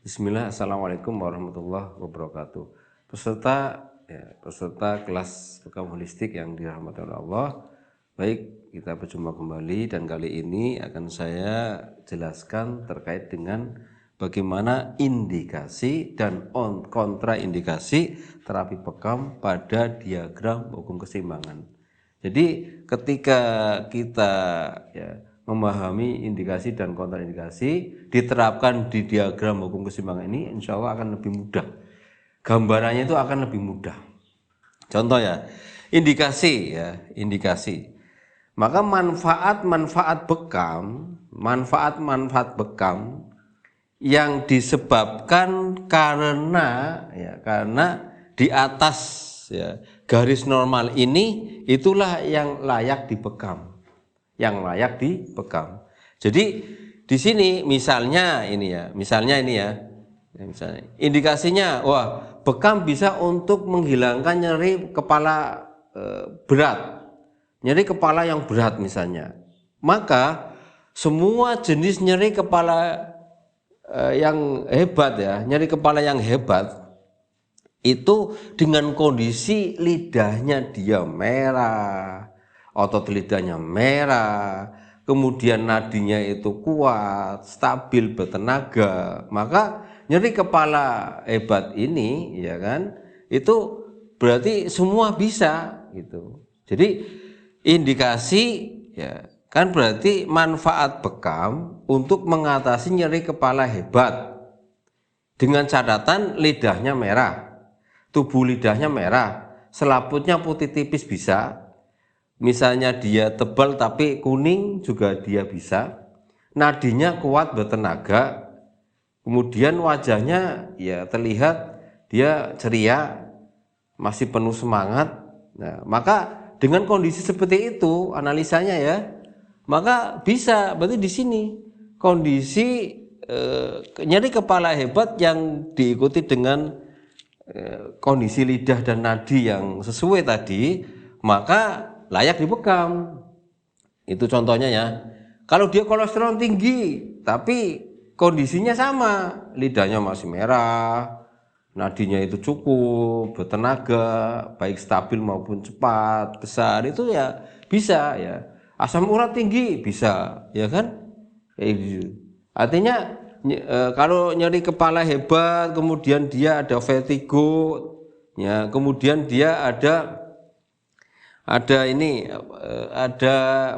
Bismillah, Assalamualaikum warahmatullahi wabarakatuh. Peserta kelas bekam holistik yang dirahmati oleh Allah. Baik, kita berjumpa kembali dan kali ini akan saya jelaskan terkait dengan bagaimana indikasi dan kontraindikasi terapi bekam pada diagram hukum keseimbangan. Jadi ketika kita memahami indikasi dan kontraindikasi diterapkan di diagram hukum keseimbangan ini, insya Allah akan lebih mudah. Gambarannya itu akan lebih mudah. Contoh indikasi. Maka manfaat-manfaat bekam yang disebabkan karena di atas garis normal ini itulah yang layak dibekam. Jadi di sini misalnya indikasinya, bekam bisa untuk menghilangkan nyeri kepala nyeri kepala yang berat misalnya. Maka semua jenis nyeri kepala yang hebat nyeri kepala yang hebat itu dengan kondisi lidahnya dia merah, otot lidahnya merah, kemudian nadinya itu kuat, stabil, bertenaga, maka nyeri kepala hebat ini itu berarti semua bisa gitu. Jadi indikasi kan berarti manfaat bekam untuk mengatasi nyeri kepala hebat dengan catatan lidahnya merah, tubuh lidahnya merah, selaputnya putih tipis bisa. Misalnya dia tebal tapi kuning juga dia bisa. Nadinya kuat, bertenaga. Kemudian wajahnya terlihat dia ceria, masih penuh semangat. Nah, maka dengan kondisi seperti itu analisanya maka bisa berarti di sini kondisi nyeri kepala hebat yang diikuti dengan kondisi lidah dan nadi yang sesuai tadi, maka layak dibekam. Itu contohnya Kalau dia kolesterol tinggi tapi kondisinya sama, lidahnya masih merah, nadinya itu cukup, bertenaga, baik stabil maupun cepat, besar, itu bisa Asam urat tinggi bisa, Artinya kalau nyeri kepala hebat, kemudian dia ada vertigo, kemudian dia ada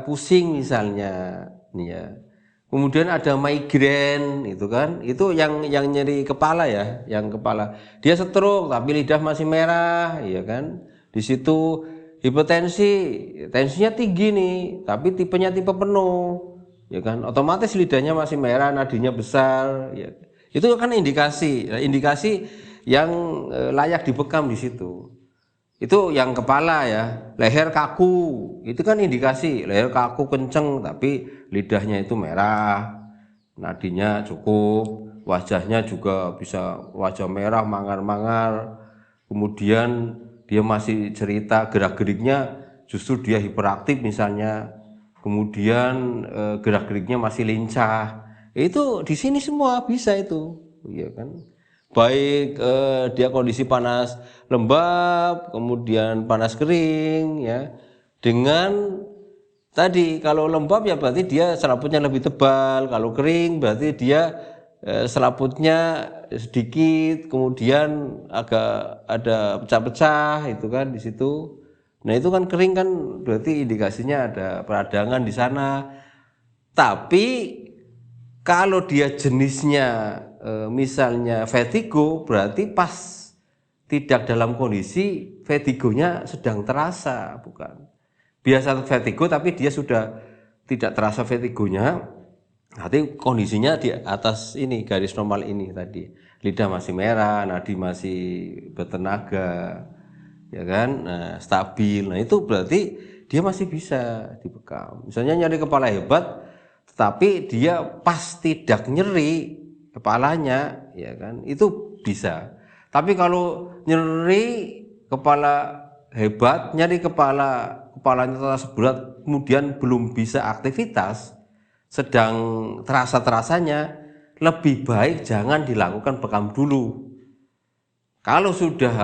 pusing misalnya, kemudian ada migrain, itu yang nyeri kepala yang kepala. Dia stroke tapi lidah masih merah, Di situ hipertensi, tensinya tinggi nih, tapi tipenya tipe penuh. Otomatis lidahnya masih merah, nadinya besar, itu kan indikasi yang layak dibekam di situ. Itu yang kepala leher kaku, itu kan indikasi leher kaku kenceng tapi lidahnya itu merah, nadinya cukup, wajahnya juga bisa wajah merah mangar-mangar, kemudian dia masih cerita, gerak-geriknya justru dia hiperaktif misalnya, kemudian gerak-geriknya masih lincah. Itu di sini semua bisa itu, Baik dia kondisi panas lembab, kemudian panas kering, dengan tadi kalau lembab berarti dia selaputnya lebih tebal, kalau kering berarti dia selaputnya sedikit, kemudian agak ada pecah-pecah di situ. Nah itu kan kering kan berarti indikasinya ada peradangan di sana. Tapi kalau dia jenisnya misalnya vertigo, berarti pas tidak dalam kondisi vertigonya sedang terasa, bukan. Biasa vertigo tapi dia sudah tidak terasa vertigonya, berarti kondisinya di atas ini garis normal ini tadi. Lidah masih merah, nadi masih bertenaga, stabil. Nah itu berarti dia masih bisa dibekam. Misalnya nyeri kepala hebat tetapi dia pas tidak nyeri kepalanya, itu bisa. Tapi kalau nyeri kepala hebat, nyeri kepalanya terasa berat, kemudian belum bisa aktivitas, sedang terasa-terasanya, lebih baik jangan dilakukan bekam dulu. Kalau sudah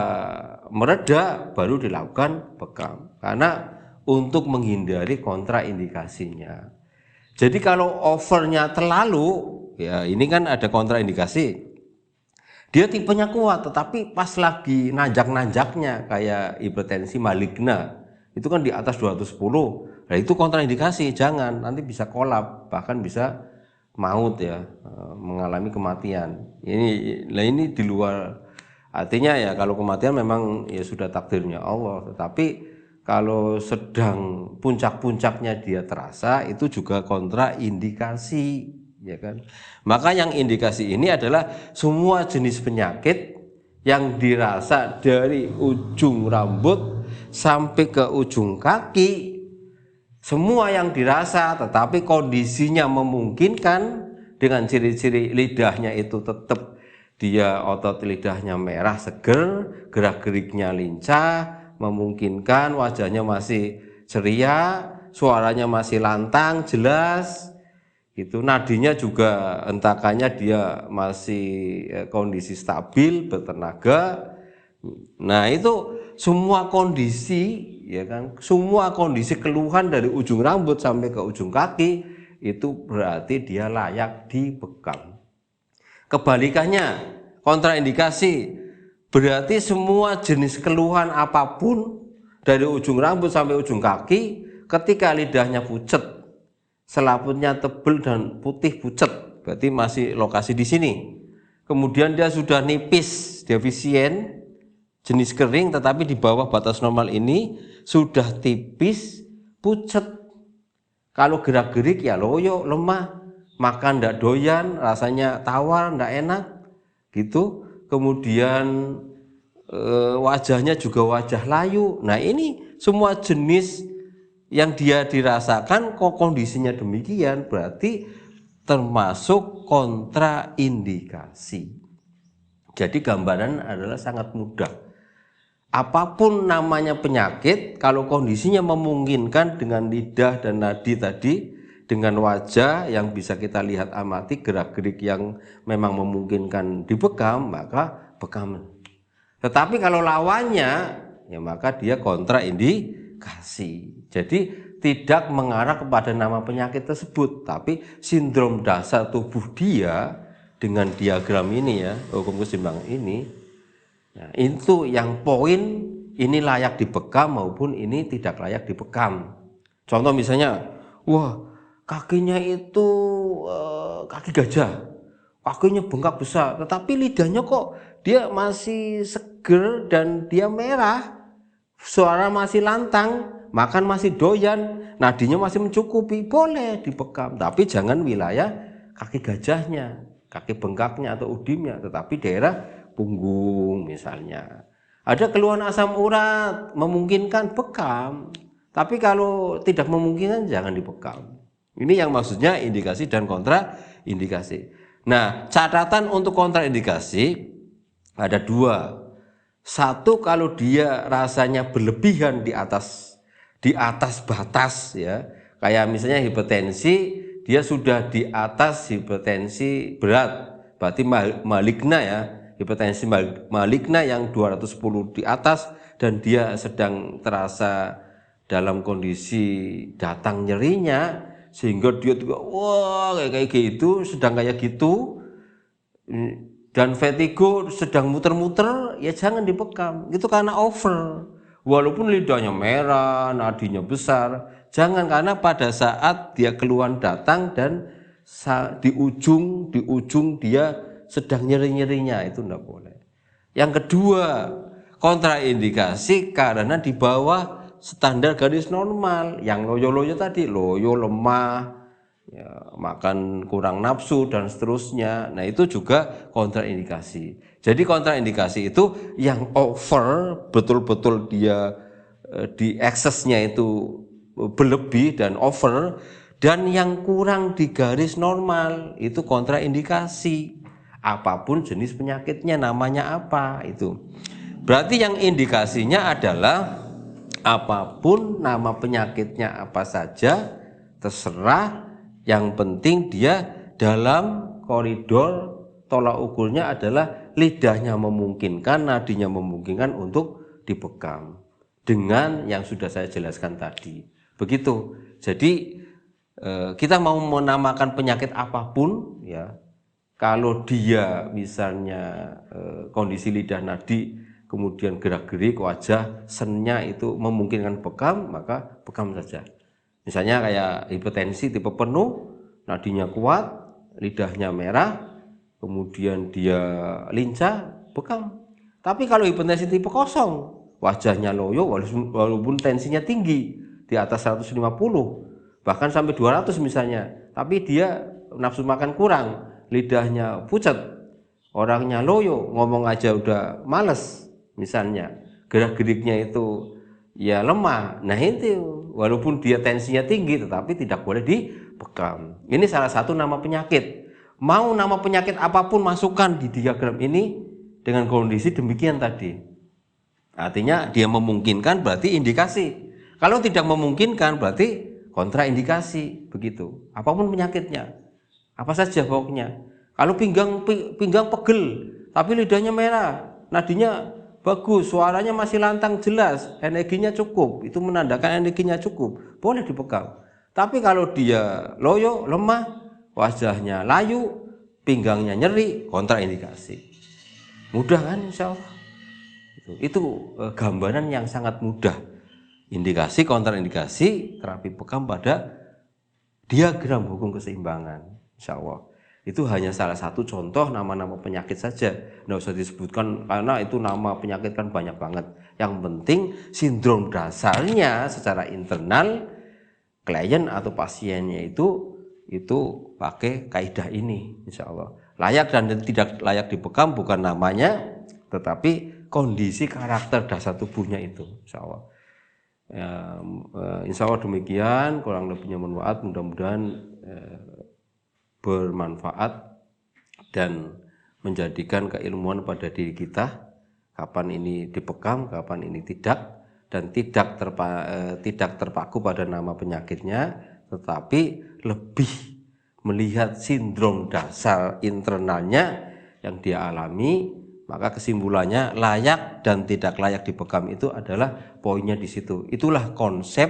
mereda baru dilakukan bekam, karena untuk menghindari kontraindikasinya. Jadi kalau overnya terlalu, ya ini kan ada kontraindikasi. Dia tipenya kuat, tetapi pas lagi nanjak-nanjaknya kayak hipertensi maligna, itu kan di atas 210. Nah itu kontraindikasi, jangan, nanti bisa kolap, bahkan bisa maut ya, mengalami kematian. Ini di luar, artinya ya kalau kematian memang ya sudah takdirnya Allah, tetapi kalau sedang puncak-puncaknya dia terasa, itu juga kontraindikasi, ya kan. Maka yang indikasi ini adalah semua jenis penyakit yang dirasa dari ujung rambut sampai ke ujung kaki, semua yang dirasa tetapi kondisinya memungkinkan, dengan ciri-ciri lidahnya itu tetap dia otot lidahnya merah seger, gerak-geriknya lincah, memungkinkan, wajahnya masih ceria, suaranya masih lantang, jelas, itu nadinya juga entakannya dia masih kondisi stabil, bertenaga. Nah itu semua kondisi, ya kan, semua kondisi keluhan dari ujung rambut sampai ke ujung kaki itu berarti dia layak dibekam. Kebalikannya, kontraindikasi, berarti semua jenis keluhan apapun dari ujung rambut sampai ujung kaki, ketika lidahnya pucat, selaputnya tebal dan putih pucat, berarti masih lokasi di sini. Kemudian dia sudah nipis, defisien, jenis kering, tetapi di bawah batas normal ini sudah tipis, pucat. Kalau gerak-gerik ya loyo, lemah, makan ndak doyan, rasanya tawar, ndak enak, gitu. Kemudian wajahnya juga wajah layu. Nah ini semua jenis yang dia dirasakan kok kondisinya demikian, berarti termasuk kontraindikasi. Jadi gambaran adalah sangat mudah. Apapun namanya penyakit, kalau kondisinya memungkinkan dengan lidah dan nadi tadi, dengan wajah yang bisa kita lihat amati, gerak-gerik yang memang memungkinkan dibekam, maka bekam. Tetapi kalau lawannya, ya maka dia kontraindikasi. Jadi tidak mengarah kepada nama penyakit tersebut, tapi sindrom dasar tubuh dia dengan diagram ini ya, hukum keseimbangan ini. Nah, itu yang poin, ini layak dibekam maupun ini tidak layak dibekam. Contoh misalnya, wah kakinya itu kaki gajah, kakinya bengkak besar, tetapi lidahnya kok dia masih seger dan dia merah, suara masih lantang, makan masih doyan, nadinya masih mencukupi, boleh dibekam, tapi jangan wilayah kaki gajahnya, kaki bengkaknya atau udimnya, tetapi daerah punggung misalnya. Ada keluhan asam urat, memungkinkan bekam, tapi kalau tidak memungkinkan jangan dibekam. Ini yang maksudnya indikasi dan kontraindikasi. Nah, catatan untuk kontraindikasi ada dua. Satu, kalau dia rasanya berlebihan di atas batas ya, kayak misalnya hipertensi, dia sudah di atas hipertensi berat, berarti maligna ya, hipertensi maligna yang 210 di atas, dan dia sedang terasa dalam kondisi datang nyerinya, sehingga dia juga wah kayak gitu, sedang kayak gitu, dan vertigo sedang muter-muter, ya jangan dibekam, itu karena over. Walaupun lidahnya merah, nadinya besar, jangan, karena pada saat dia keluhan datang dan di ujung dia sedang nyeri-nyerinya, itu enggak boleh. Yang kedua, kontraindikasi karena di bawah standar garis normal, yang loyo-loyo tadi, loyo, lemah, ya, makan kurang nafsu dan seterusnya. Nah itu juga kontraindikasi. Jadi kontraindikasi itu yang over, betul-betul dia di eksesnya itu berlebih dan over, dan yang kurang di garis normal itu kontraindikasi. Apapun jenis penyakitnya, namanya apa itu. Berarti yang indikasinya adalah apapun nama penyakitnya apa saja, terserah, yang penting dia dalam koridor tolak ukurnya adalah lidahnya memungkinkan, nadinya memungkinkan untuk dibekam dengan yang sudah saya jelaskan tadi. Begitu. Jadi kita mau menamakan penyakit apapun ya, kalau dia misalnya kondisi lidah nadi, kemudian gerak-gerik wajah, sennya itu memungkinkan bekam, maka bekam saja. Misalnya kayak hipertensi tipe penuh, nadinya kuat, lidahnya merah, kemudian dia lincah, bekam. Tapi kalau hipertensi tipe kosong, wajahnya loyo walaupun tensinya tinggi di atas 150, bahkan sampai 200 misalnya, tapi dia nafsu makan kurang, lidahnya pucat, orangnya loyo, ngomong aja udah males misalnya, gerak-geriknya itu ya lemah. Nah itu walaupun dia tensinya tinggi tetapi tidak boleh dibekam. Ini salah satu nama penyakit. Mau nama penyakit apapun masukkan di diagram ini dengan kondisi demikian tadi. Artinya dia memungkinkan berarti indikasi. Kalau tidak memungkinkan berarti kontraindikasi, begitu. Apapun penyakitnya. Apa saja pokoknya. Kalau pinggang pegel tapi lidahnya merah, nadinya bagus, suaranya masih lantang jelas, energinya cukup, itu menandakan energinya cukup, boleh dibekam. Tapi kalau dia loyo, lemah, wajahnya layu, pinggangnya nyeri, kontraindikasi. Mudah kan insya Allah. Itu gambaran yang sangat mudah. Indikasi, kontraindikasi, terapi bekam pada diagram hukum keseimbangan. Insya Allah. Itu hanya salah satu contoh nama-nama penyakit saja. Nggak usah disebutkan karena itu nama penyakit kan banyak banget. Yang penting sindrom dasarnya secara internal klien atau pasiennya itu pakai kaidah ini, insya Allah. Layak dan tidak layak dibekam bukan namanya, tetapi kondisi karakter dasar tubuhnya itu, insya Allah. Ya, insya Allah demikian, kurang lebihnya mohon maaf, mudah-mudahan bermanfaat dan menjadikan keilmuan pada diri kita, kapan ini dibekam, kapan ini tidak, dan tidak terpaku pada nama penyakitnya, tetapi lebih melihat sindrom dasar internalnya yang dia alami. Maka kesimpulannya layak dan tidak layak dibekam itu adalah poinnya di situ. Itulah konsep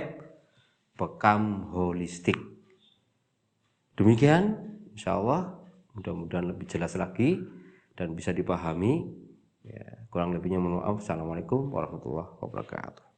bekam holistik. Demikian, insya Allah mudah-mudahan lebih jelas lagi dan bisa dipahami. Ya, kurang lebihnya mohon maaf. Assalamualaikum warahmatullahi wabarakatuh.